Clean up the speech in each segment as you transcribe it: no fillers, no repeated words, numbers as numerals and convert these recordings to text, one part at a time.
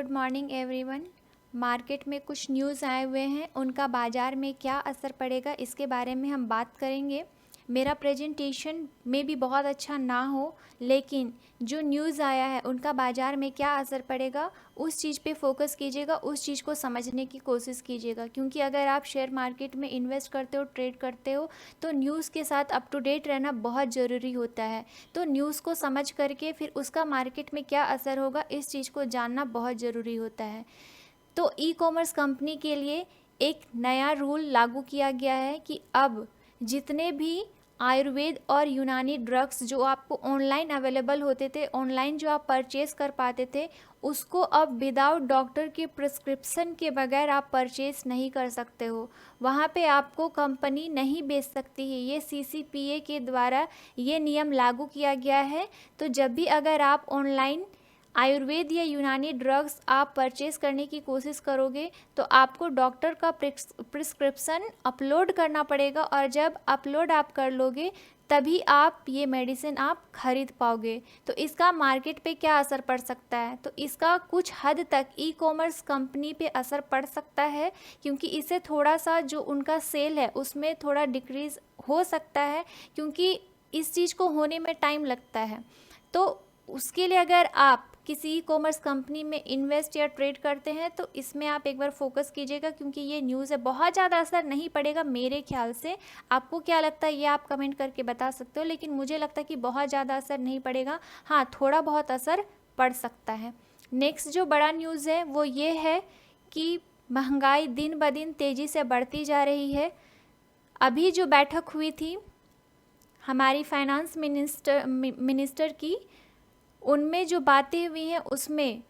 Good morning everyone. Market में कुछ news आए हुए हैं, उनका बाज़ार में क्या असर पड़ेगा इसके बारे में हम बात करेंगे। मेरा प्रेजेंटेशन में भी बहुत अच्छा ना हो, लेकिन जो न्यूज़ आया है उनका बाज़ार में क्या असर पड़ेगा उस चीज़ पे फोकस कीजिएगा, उस चीज़ को समझने की कोशिश कीजिएगा। क्योंकि अगर आप शेयर मार्केट में इन्वेस्ट करते हो, ट्रेड करते हो, तो न्यूज़ के साथ अप टू डेट रहना बहुत ज़रूरी होता है। तो न्यूज़ को समझ करके फिर उसका मार्केट में क्या असर होगा इस चीज़ को जानना बहुत ज़रूरी होता है। तो ई कॉमर्स कंपनी के लिए एक नया रूल लागू किया गया है कि अब जितने भी आयुर्वेद और यूनानी ड्रग्स जो आपको ऑनलाइन अवेलेबल होते थे, ऑनलाइन जो आप परचेज़ कर पाते थे, उसको अब विदाउट डॉक्टर के प्रिस्क्रिप्शन के बगैर आप परचेज़ नहीं कर सकते हो। वहाँ पे आपको कंपनी नहीं बेच सकती है। ये CCPA के द्वारा ये नियम लागू किया गया है। तो जब भी अगर आप ऑनलाइन आयुर्वेद या यूनानी ड्रग्स आप परचेज़ करने की कोशिश करोगे तो आपको डॉक्टर का प्रिस्क्रिप्शन अपलोड करना पड़ेगा, और जब अपलोड आप कर लोगे तभी आप ये मेडिसिन आप खरीद पाओगे। तो इसका मार्केट पे क्या असर पड़ सकता है? तो इसका कुछ हद तक ई कॉमर्स कंपनी पे असर पड़ सकता है, क्योंकि इससे थोड़ा सा जो उनका सेल है उसमें थोड़ा डिक्रीज़ हो सकता है, क्योंकि इस चीज़ को होने में टाइम लगता है। तो उसके लिए अगर आप किसी ई कॉमर्स कंपनी में इन्वेस्ट या ट्रेड करते हैं तो इसमें आप एक बार फोकस कीजिएगा, क्योंकि ये न्यूज़ है। बहुत ज़्यादा असर नहीं पड़ेगा मेरे ख्याल से। आपको क्या लगता है ये आप कमेंट करके बता सकते हो, लेकिन मुझे लगता है कि बहुत ज़्यादा असर नहीं पड़ेगा। हाँ, थोड़ा बहुत असर पड़ सकता है। नेक्स्ट जो बड़ा न्यूज़ है वो ये है कि महंगाई दिन ब दिन तेज़ी से बढ़ती जा रही है। अभी जो बैठक हुई थी हमारी फाइनेंस मिनिस्टर की, उनमें जो बातें हुई हैं उसमें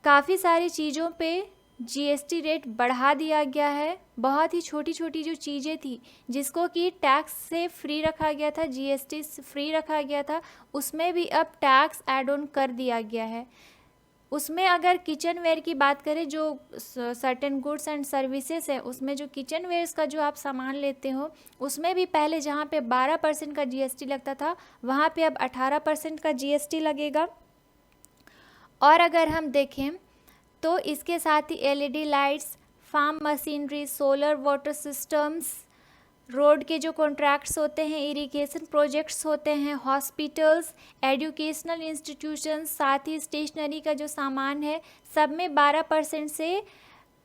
काफ़ी सारी चीज़ों पे GST रेट बढ़ा दिया गया है। बहुत ही छोटी छोटी जो चीज़ें थी जिसको कि टैक्स से फ्री रखा गया था, GST से फ्री रखा गया था, उसमें भी अब टैक्स ऐड ऑन कर दिया गया है। उसमें अगर किचन वेयर की बात करें, जो सर्टेन गुड्स एंड सर्विसेज है, उसमें जो किचन वेयर्स का जो आप सामान लेते हो उसमें भी पहले जहाँ पे 12% का GST लगता था वहाँ पे अब 18% का GST लगेगा। और अगर हम देखें तो इसके साथ ही LED lights, farm machinery, solar water systems, road के जो कॉन्ट्रैक्ट्स होते हैं, इरिगेशन प्रोजेक्ट्स होते हैं, हॉस्पिटल्स, एजुकेशनल इंस्टीट्यूशंस, साथ ही स्टेशनरी का जो सामान है, सब में 12% से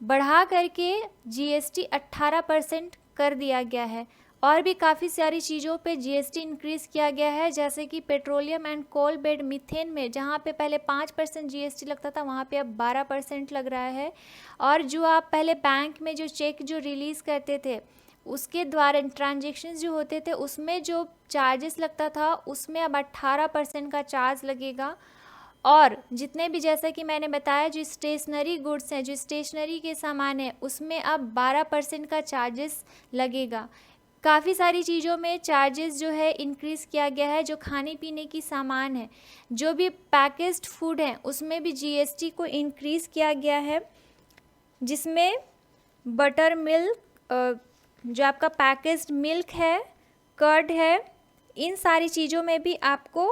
बढ़ा करके GST 18% कर दिया गया है। और भी काफ़ी सारी चीज़ों पे GST इंक्रीज़ किया गया है, जैसे कि petroleum and coal bed methane में जहाँ पे पहले 5% GST लगता था वहाँ पे अब 12% लग रहा है। और जो आप पहले बैंक में जो चेक जो रिलीज़ करते थे उसके द्वारा ट्रांजेक्शन्स जो होते थे उसमें जो चार्जेस लगता था उसमें अब 18% का चार्ज लगेगा। और जितने भी, जैसा कि मैंने बताया, जो स्टेशनरी गुड्स हैं, जो स्टेशनरी के सामान है, उसमें अब 12% का चार्जेस लगेगा। काफ़ी सारी चीज़ों में चार्जेस जो है इंक्रीज़ किया गया है। जो खाने पीने की सामान है, जो भी पैकेज्ड फूड है, उसमें भी GST को इंक्रीज़ किया गया है, जिसमें बटर मिल्क, जो आपका पैकेज्ड मिल्क है, कर्ड है, इन सारी चीज़ों में भी आपको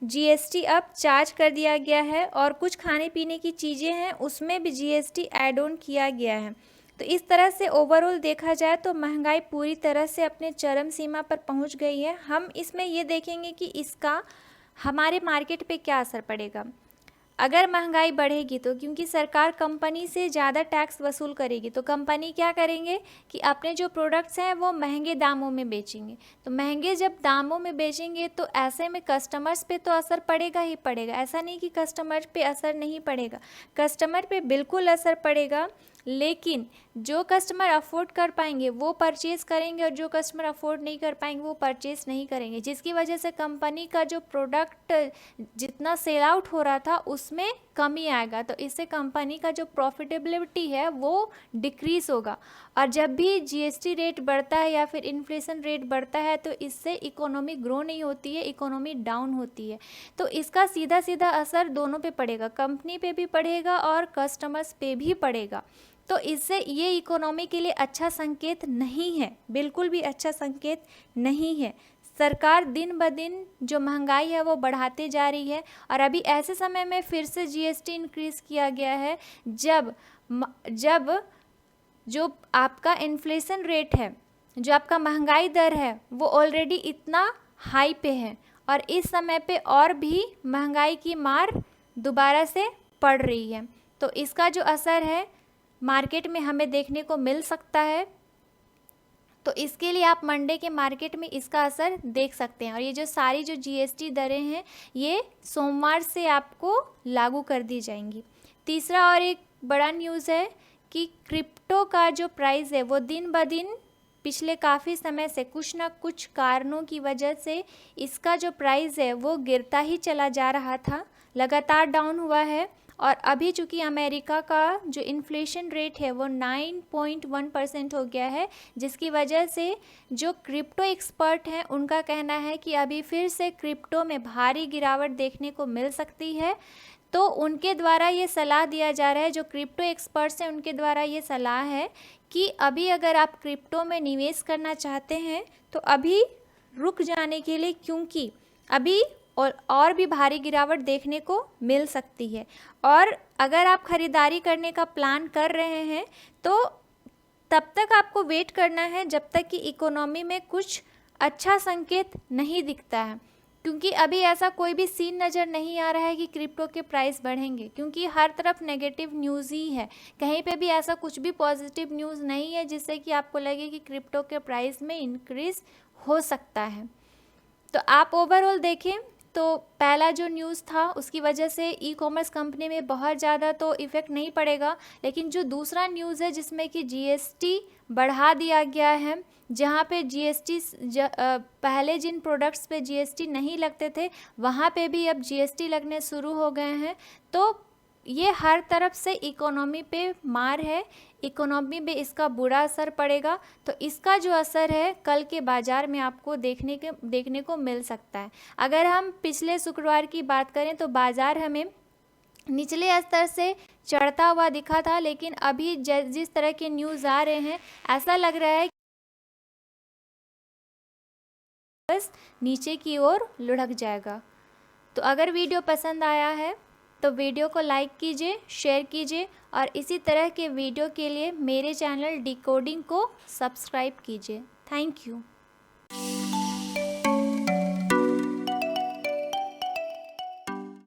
GST अब चार्ज कर दिया गया है। और कुछ खाने पीने की चीज़ें हैं उसमें भी GST ऐड ऑन किया गया है। तो इस तरह से ओवरऑल देखा जाए तो महंगाई पूरी तरह से अपने चरम सीमा पर पहुंच गई है। हम इसमें ये देखेंगे कि इसका हमारे मार्केट पे क्या असर पड़ेगा। अगर महंगाई बढ़ेगी तो क्योंकि सरकार कंपनी से ज़्यादा टैक्स वसूल करेगी, तो कंपनी क्या करेंगे कि अपने जो प्रोडक्ट्स हैं वो महंगे दामों में बेचेंगे। तो महंगे जब दामों में बेचेंगे तो ऐसे में कस्टमर्स पे तो असर पड़ेगा ही पड़ेगा। ऐसा नहीं कि कस्टमर पे असर नहीं पड़ेगा, कस्टमर पे बिल्कुल असर पड़ेगा। लेकिन जो कस्टमर अफोर्ड कर पाएंगे वो परचेज़ करेंगे, और जो कस्टमर अफोर्ड नहीं कर पाएंगे वो परचेज़ नहीं करेंगे, जिसकी वजह से कंपनी का जो प्रोडक्ट जितना सेल आउट हो रहा था उसमें कमी आएगा। तो इससे कंपनी का जो प्रॉफिटेबिलिटी है वो डिक्रीज़ होगा। और जब भी GST रेट बढ़ता है या फिर इन्फ्लेशन रेट बढ़ता है तो इससे इकोनॉमी ग्रो नहीं होती है, इकोनॉमी डाउन होती है। तो इसका सीधा सीधा असर दोनों पे पड़ेगा, कंपनी पे भी पड़ेगा और कस्टमर्स पे भी पड़ेगा। तो इससे ये इकोनॉमी के लिए अच्छा संकेत नहीं है, बिल्कुल भी अच्छा संकेत नहीं है। सरकार दिन ब दिन जो महंगाई है वो बढ़ाते जा रही है और अभी ऐसे समय में फिर से जीएसटी इंक्रीज़ किया गया है जब जो आपका इन्फ्लेशन रेट है, जो आपका महंगाई दर है, वो ऑलरेडी इतना हाई पे है और इस समय पे और भी महंगाई की मार दोबारा से पड़ रही है। तो इसका जो असर है मार्केट में हमें देखने को मिल सकता है। तो इसके लिए आप मंडे के मार्केट में इसका असर देख सकते हैं और ये जो सारी जो जीएसटी दरें हैं ये सोमवार से आपको लागू कर दी जाएंगी। तीसरा और एक बड़ा न्यूज़ है कि क्रिप्टो का जो प्राइस है वो दिन ब दिन पिछले काफ़ी समय से कुछ ना कुछ कारणों की वजह से इसका जो प्राइस है वो गिरता ही चला जा रहा था, लगातार डाउन हुआ है और अभी चूँकि अमेरिका का जो इन्फ्लेशन रेट है वो 9.1% हो गया है, जिसकी वजह से जो क्रिप्टो एक्सपर्ट हैं उनका कहना है कि अभी फिर से क्रिप्टो में भारी गिरावट देखने को मिल सकती है। तो उनके द्वारा ये सलाह दिया जा रहा है, जो क्रिप्टो एक्सपर्ट्स हैं उनके द्वारा ये सलाह है कि अभी अगर आप क्रिप्टो में निवेश करना चाहते हैं तो अभी रुक जाने के लिए, क्योंकि अभी और भी भारी गिरावट देखने को मिल सकती है। और अगर आप ख़रीदारी करने का प्लान कर रहे हैं तो तब तक आपको वेट करना है जब तक कि इकोनॉमी में कुछ अच्छा संकेत नहीं दिखता है, क्योंकि अभी ऐसा कोई भी सीन नज़र नहीं आ रहा है कि क्रिप्टो के प्राइस बढ़ेंगे, क्योंकि हर तरफ नेगेटिव न्यूज़ ही है। कहीं पे भी ऐसा कुछ भी पॉजिटिव न्यूज़ नहीं है जिससे कि आपको लगे कि क्रिप्टो के प्राइस में इंक्रीज़ हो सकता है। तो आप ओवरऑल देखें तो पहला जो न्यूज़ था उसकी वजह से ई कॉमर्स कंपनी में बहुत ज़्यादा तो इफ़ेक्ट नहीं पड़ेगा, लेकिन जो दूसरा न्यूज़ है जिसमें कि जीएसटी बढ़ा दिया गया है, जहाँ पे जीएसटी पहले जिन प्रोडक्ट्स पे जीएसटी नहीं लगते थे वहाँ पे भी अब जीएसटी लगने शुरू हो गए हैं। तो ये हर तरफ से इकोनॉमी पे मार है, इकोनॉमी पे इसका बुरा असर पड़ेगा। तो इसका जो असर है कल के बाज़ार में आपको देखने को मिल सकता है। अगर हम पिछले शुक्रवार की बात करें तो बाज़ार हमें निचले स्तर से चढ़ता हुआ दिखा था, लेकिन अभी जिस तरह के न्यूज़ आ रहे हैं ऐसा लग रहा है बस नीचे की ओर लुढ़क जाएगा। तो अगर वीडियो पसंद आया है तो वीडियो को लाइक कीजिए, शेयर कीजिए और इसी तरह के वीडियो के लिए मेरे चैनल डिकोडिंग को सब्सक्राइब कीजिए। Thank you.